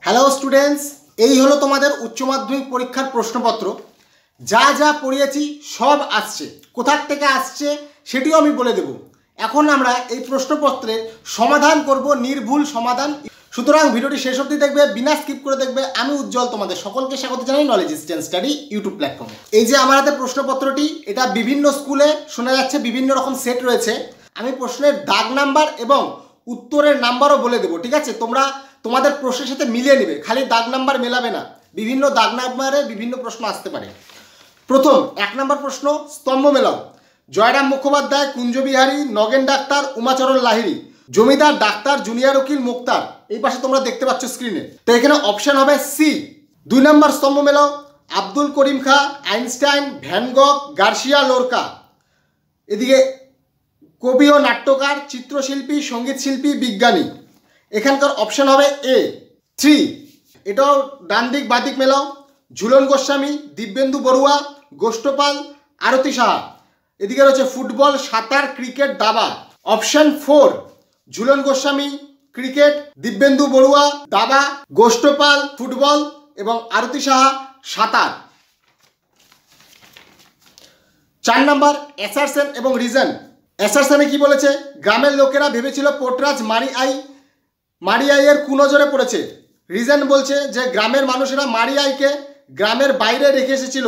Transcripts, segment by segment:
Hello students, এই হলো তোমাদের উচ্চ মাধ্যমিক পরীক্ষার প্রশ্নপত্র। যা যা পড়িয়েছি সব আসছে, কোথার থেকে আসছে সেটিও আমি বলে দেব। এখন আমরা এই প্রশ্নপত্রের সমাধান করব, নির্ভুল সমাধান। সুতরাং ভিডিওটি শেষ অবধি দেখবে, বিনা স্কিপ করে দেখবে। আমি উজ্জ্বল তোমাদের সকলকে স্বাগত জানাই নলেজ স্ট্যান্ড স্টাডি ইউটিউব প্ল্যাটফর্মে। এই যে আমার হাতে প্রশ্নপত্রটি, এটা বিভিন্ন স্কুলে শোনা যাচ্ছে বিভিন্ন রকম সেট রয়েছে। আমি প্রশ্নের দাগ নাম্বার এবং উত্তরের নাম্বারও বলে দেবো, ঠিক আছে? তোমরা তোমাদের প্রশ্নের সাথে মিলিয়ে নেবে, খালি দাগ নাম্বার মেলাবে না। বিভিন্ন দাগ নাম্বারে বিভিন্ন প্রশ্ন আসতে পারে। প্রথম 1 নম্বর প্রশ্ন, স্তম্ভ মেলাও। জয়রাম মুখোপাধ্যায়, কুঞ্জবিহারী, নগেন ডাক্তার, উমাচরণ লাহিড়ী, জমিদার, ডাক্তার, জুনিয়র উকিল, মুক্তার। এই পাশে তোমরা দেখতে পাচ্ছ স্ক্রিনে। তো এখানে অপশন হবে সি। 2 নম্বর স্তম্ভ মেলাও, Abdul Karim Khan, Einstein, van গগ, Garcia Lorca. এদিকে কবি ও নাট্যকার, চিত্রশিল্পী, সঙ্গীত শিল্পী, বিজ্ঞানী। এখানকার অপশন হবে এ 3। এটাও ডান দিক বাদিক মেলাও। ঝুলন গোস্বামী, দিব্যেন্দু বড়ুয়া, গোষ্ঠপাল, আরতি সাহা। এদিকে রয়েছে ফুটবল, সাঁতার, ক্রিকেট, দাবা। অপশন 4, ঝুলন গোস্বামী ক্রিকেট, দিব্যেন্দু বড়ুয়া দাবা, গোষ্ঠপাল ফুটবল এবং আরতি সাহা সাঁতার। 4 নম্বর অ্যাসারশন এবং রিজন। অ্যাসারশনে কি বলেছে? গ্রামের লোকেরা ভেবেছিল পোর্টরাজ মারিয়াইয়ের কুনজরে পড়েছে। রিজন বলছে যে গ্রামের মানুষেরা মারিয়াইকে গ্রামের বাইরে রেখে এসেছিল।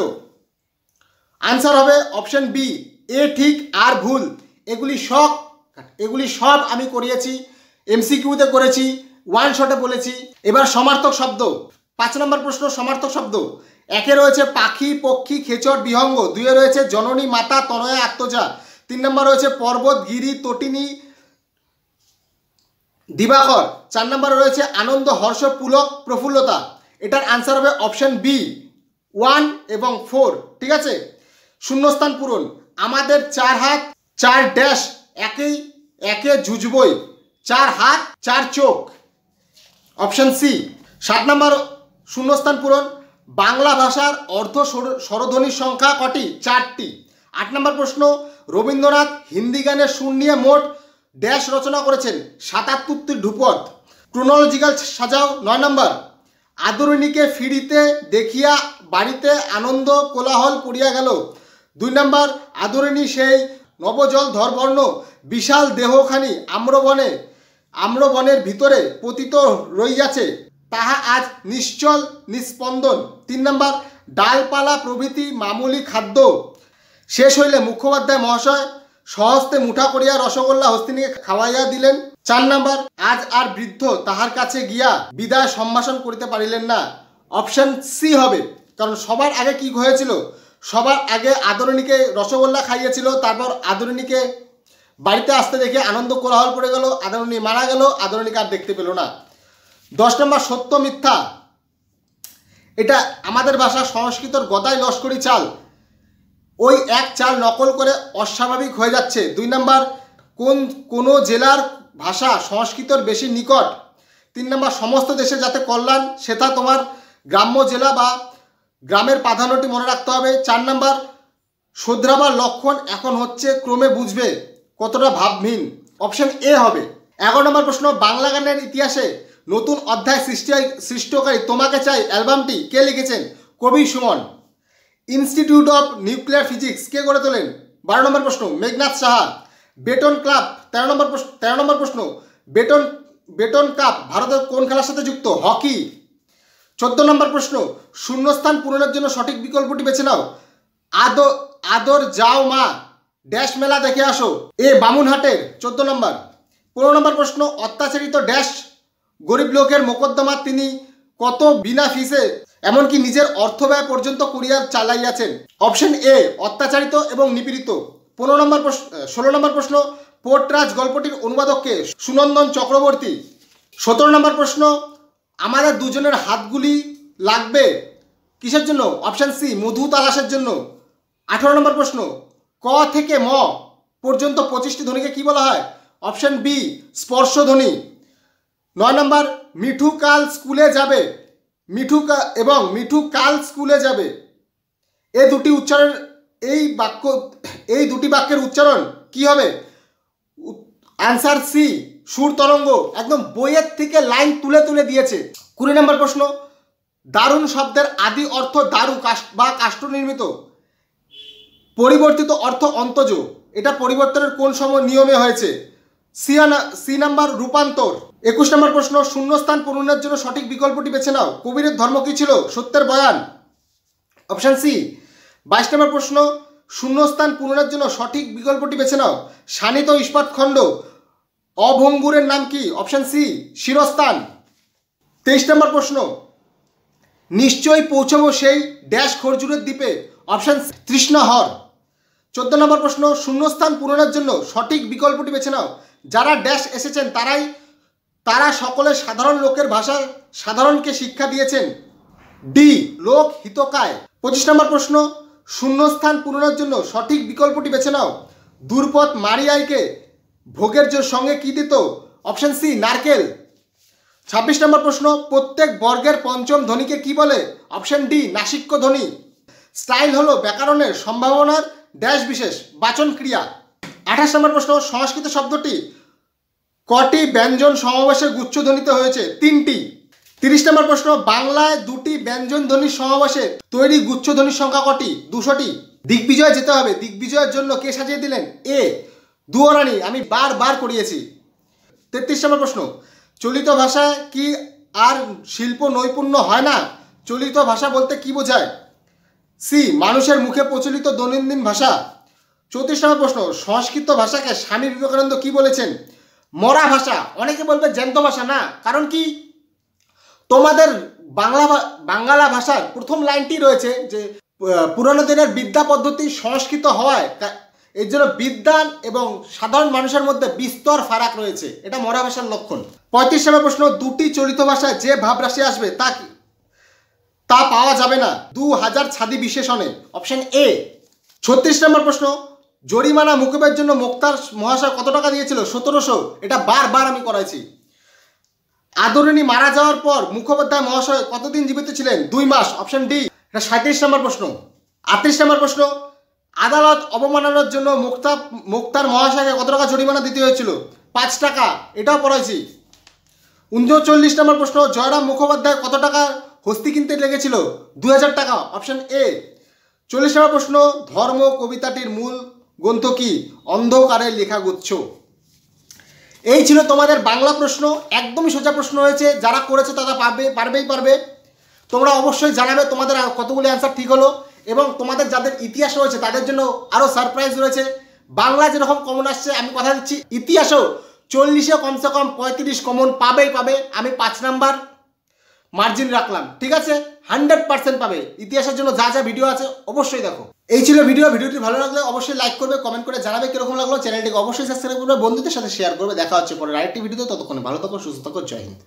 আনসার হবে অপশন বি, এ ঠিক আর ভুল। এগুলি সব আমি করিয়েছি, এমসিকিউতে করেছি, ওয়ান শটে বলেছি। এবার সমার্থক শব্দ। 5 নম্বর প্রশ্ন, সমার্থক শব্দ। 1-এ রয়েছে পাখি, পক্ষী, খেচর, বিহঙ্গ। 2-এ রয়েছে জননী, মাতা, তনয়া, আত্মজা। 3 নম্বর রয়েছে পর্বত, গিরি, তটিনী, দিবাকর। 4 নম্বরে রয়েছে আনন্দ, হর্ষ, পুলক, প্রফুল্লতা। এটার আনসার হবে অপশন বি 1 এবং 4, ঠিক আছে? শূন্যস্থান পূরণ। আমাদের 4 হাত 4 ড্যাশ একে জুজবই, 4 হাত 4 চোখ। Option C. 7 নম্বর শূন্যস্থান পূরণ। বাংলা ভাষার অর্ধ স্বরধ্বনির সংখ্যা কটি? 4টি। 8 নম্বর প্রশ্ন, রবীন্দ্রনাথ হিন্দি গানের সুর নিয়ে মোট ড্যাশ রচনা করেছেন? 77টি ধ্রুপদ। ক্রোনোলজিক্যাল সাজাও। 9 নম্বর, আদরিণীকে ফিরিতে দেখিয়া বাড়িতে আনন্দ কোলাহল পড়িয়া গেল। 2 নম্বর, আদরিণী সেই নবজল ধরবর্ণ বিশাল দেহখানি আম্রবনের ভিতরে পতিত রইয়াছে, তাহা আজ নিশ্চল নিস্পন্দন। 3 নম্বর, ডালপালা প্রভৃতি মামুলি খাদ্য শেষ হইলে মুখোপাধ্যায় মহাশয় সহস্তে মুঠা করিয়া রসগোল্লা হস্তিনীকে খাওয়াইয়া দিলেন। 4 নম্বর, আজ আর বৃদ্ধ তাহার কাছে গিয়া বিদায় সম্ভাষণ করিতে পারিলেন না। অপশন সি হবে, কারণ সবার আগে কি হয়েছিল? সবার আগে আদরিণীকে রসগোল্লা খাইয়েছিল, তারপর আদরিণীকে বাড়িতে আসতে দেখে আনন্দ কোলাহল পড়ে গেল, আদরিণী মারা গেল, আদরিণীকে আর দেখতে পেল না। 10 নম্বর, সত্য মিথ্যা। এটা আমাদের ভাষা সংস্কৃতর গদাই লস্করি চাল, ওই এক চাল নকল করে অস্বাভাবিক হয়ে যাচ্ছে। 2 নম্বর, কোনো জেলার ভাষা সংস্কৃতর বেশি নিকট। 3 নম্বর, সমস্ত দেশে যাতে কল্যাণ সেটা তোমার গ্রাম্য জেলা বা গ্রামের প্রাধান্যটি মনে রাখতে হবে। 4 নম্বর, শোধরাবার লক্ষণ এখন হচ্ছে ক্রমে বুঝবে কতটা ভাবহীন। অপশন এ হবে। 11 নম্বর প্রশ্ন, বাংলা গানের ইতিহাসে নতুন অধ্যায় সৃষ্টিকারী তোমাকে চাই অ্যালবামটি কে লিখেছেন? কবি Suman. Institute of nuclear physics কে গড়ে তোলেন? 12 নম্বর প্রশ্ন, Meghnad Saha. Beighton club 13 number প্রশ্ন, বেটন কাপ ভারতের কোন খেলার সাথে যুক্ত? হকি। 14 নম্বর প্রশ্ন, শূন্যস্থান পূরণের জন্য সঠিক বিকল্পটি বেছে নাও। আদর যাও মা ড্যাশ মেলা দেখে আসো, এ বামুনহাটের। 14 নম্বর। 15 নম্বর প্রশ্ন, অত্যাচারিত ড্যাশ গরিব লোকের মোকদ্দমা তিনি কত বিনা ফিসে এমনকি নিজের অর্থ ব্যয় পর্যন্ত কুরিয়ার চালাইয়াছেন? অপশন এ, অত্যাচারিত এবং নিপীড়িত। 16 নম্বর প্রশ্ন, পোর্টরাজ গল্পটির অনুবাদককে? সুনন্দন চক্রবর্তী। 17 নম্বর প্রশ্ন, আমাদের দুজনের হাতগুলি লাগবে কিসের জন্য? অপশন সি, মধু তালাশের জন্য। 18 নম্বর প্রশ্ন, ক থেকে ম পর্যন্ত 25টি ধ্বনিকে কি বলা হয়? অপশন বি, স্পর্শধ্বনি। 9 নম্বর, মিঠু কাল স্কুলে যাবে। মিঠু কাল স্কুলে যাবে, এই দুটি বাক্যের উচ্চারণ কি হবে? আনসার সি, সুর তরঙ্গ। একদম বইয়ের থেকে লাইন তুলে তুলে দিয়েছে। 20 নম্বর প্রশ্ন, দারুণ শব্দের আদি অর্থ দারু বা কাষ্ঠ নির্মিত, পরিবর্তিত অর্থ অন্তজ, এটা পরিবর্তনের কোন সময় নিয়মে হয়েছে? সি নাম্বার রূপান্তর। 21 নম্বর প্রশ্ন, শূন্যস্থান পূরণের জন্য সঠিক বিকল্পটি বেছে নাও। কবিরের ধর্ম কি ছিল? সত্যের বয়ান, অপশন সি। 22 নম্বর প্রশ্ন, শূন্যস্থান পূরণের জন্য সঠিক বিকল্পটি বেছে নাও। শানিত ইস্পাত খণ্ড অভঙ্গুরের নাম কি? Option C শিরস্থান। 23 নম্বর প্রশ্ন, নিশ্চয়ই পৌঁছবো সেই ড্যাশ খরজুরের দ্বীপে, অপশন তৃষ্ণাহর। 14 নম্বর প্রশ্ন, শূন্যস্থান পূরণের জন্য সঠিক বিকল্পটি বেছে নাও। যারা ড্যাশ এসেছেন তারা সকলে সাধারণ লোকের ভাষায় সাধারণকে শিক্ষা দিয়েছেন, ডি লোক হিতকায়। 25 নম্বর প্রশ্ন, শূন্যস্থান পূরণের জন্য সঠিক বিকল্পটি বেছে নাও। দুর্পদ মারিয়াইকে ভোগের সঙ্গে কি দিত? অপশন সি নারকেল। 26 নম্বর প্রশ্ন, প্রত্যেক বর্গের পঞ্চম ধ্বনিকে কি বলে? অপশন ডি নাসিক্য ধ্বনি। স্টাইল হলো ব্যাকরণের সম্ভাবনার ড্যাশ বিশেষ বাচন ক্রিয়া। 28 নম্বর প্রশ্ন, সংস্কৃত শব্দটি কটি ব্যঞ্জন সমাবেশে গুচ্ছ ধ্বনিতে হয়েছে? 3টি। 30 নম্বর প্রশ্ন, বাংলায় দুটি ব্যঞ্জন ধ্বনির সমাবেশে তৈরি গুচ্ছ ধ্বনির সংখ্যা কটি? 200টি। দিগ্বিজয় যেতে হবে, দিগ্বিজয়ের জন্য কে সাজিয়ে দিলেন? এ দুয়োরানি, আমি বারবার করিয়েছি। 33 নম্বর প্রশ্ন, চলিত ভাষায় কি আর শিল্প নৈপুণ্য হয় না? চলিত ভাষা বলতে কি বোঝায়? সি মানুষের মুখে প্রচলিত দৈনন্দিন ভাষা। 34 নম্বর প্রশ্ন, সংস্কৃত ভাষাকে স্বামী বিবেকানন্দ কি বলেছেন? মরা ভাষা। অনেকে বলবে জ্যান্ত ভাষা, না, কারণ কি তোমাদের বাংলা ভাষার প্রথম লাইনটি রয়েছে যে পুরানো দিনের বিদ্যা পদ্ধতি সংস্কৃত হওয়ায় এর জন্য বিদ্বান এবং সাধারণ মানুষের মধ্যে বিস্তর ফারাক রয়েছে, এটা মরা ভাষার লক্ষণ। 35 নম্বর প্রশ্ন, দুটি চলিত ভাষায় যে ভাবরাশি আসবে তা পাওয়া যাবে না 2000 ছাদি বিশেষণে, অপশন এ। 36 নম্বর প্রশ্ন, জরিমানা মুকুবের জন্য মুক্তার মহাশয় কত টাকা দিয়েছিল? 1700। এটা বারবার আমি করাইছি। আদরিণী মারা যাওয়ার পর মুখোপাধ্যায় মহাশয় কতদিন জীবিত ছিলেন? 2 মাস, অপশন ডি। এটা 37 নম্বর প্রশ্ন। 38 নম্বর প্রশ্ন, আদালত অবমাননার জন্য মুক্তার মহাশয়কে কত টাকা জরিমানা দিতে হয়েছিল? 5 টাকা, এটাও পড়াইছি। 39 নম্বর প্রশ্ন, জয়রাম মুখোপাধ্যায় কত টাকা হস্তি কিনতে লেগেছিল? 2000 টাকা, অপশন এ। 40 নম্বর প্রশ্ন, ধর্ম কবিতাটির মূল গ্রন্থ কি? অন্ধকারের লেখা গুচ্ছ। এই ছিল তোমাদের বাংলা প্রশ্ন, একদমই সোজা প্রশ্ন হয়েছে, যারা করেছে তারা পারবে। তোমরা অবশ্যই জানাবে তোমাদের কতগুলি অ্যান্সার ঠিক হলো, এবং তোমাদের যাদের ইতিহাস রয়েছে তাদের জন্য আরও সারপ্রাইজ রয়েছে। বাংলা যেরকম কমন আসছে, আমি কথা দিচ্ছি ইতিহাসেও 40-এ কমসে কম 35 কমন পাবে। আমি 5 নাম্বার মার্জিন রাখলাম, ঠিক আছে? 100% পাবে। ইতিহাসের জন্য যা ভিডিও আছে অবশ্যই দেখো। এই ছিল ভিডিওটি ভালো লাগলে অবশ্যই লাইক করবে, কমেন্ট করে জানাবে কিরকম লাগলো। চ্যানেলটিকে অবশ্যই সাবস্ক্রাইব করবে, বন্ধুদের সাথে শেয়ার করবে। দেখা হচ্ছে পরে আরেকটি ভিডিওতে, ততক্ষণে ভালো থাকো, সুস্থ থাকো, জয় হিন্দ।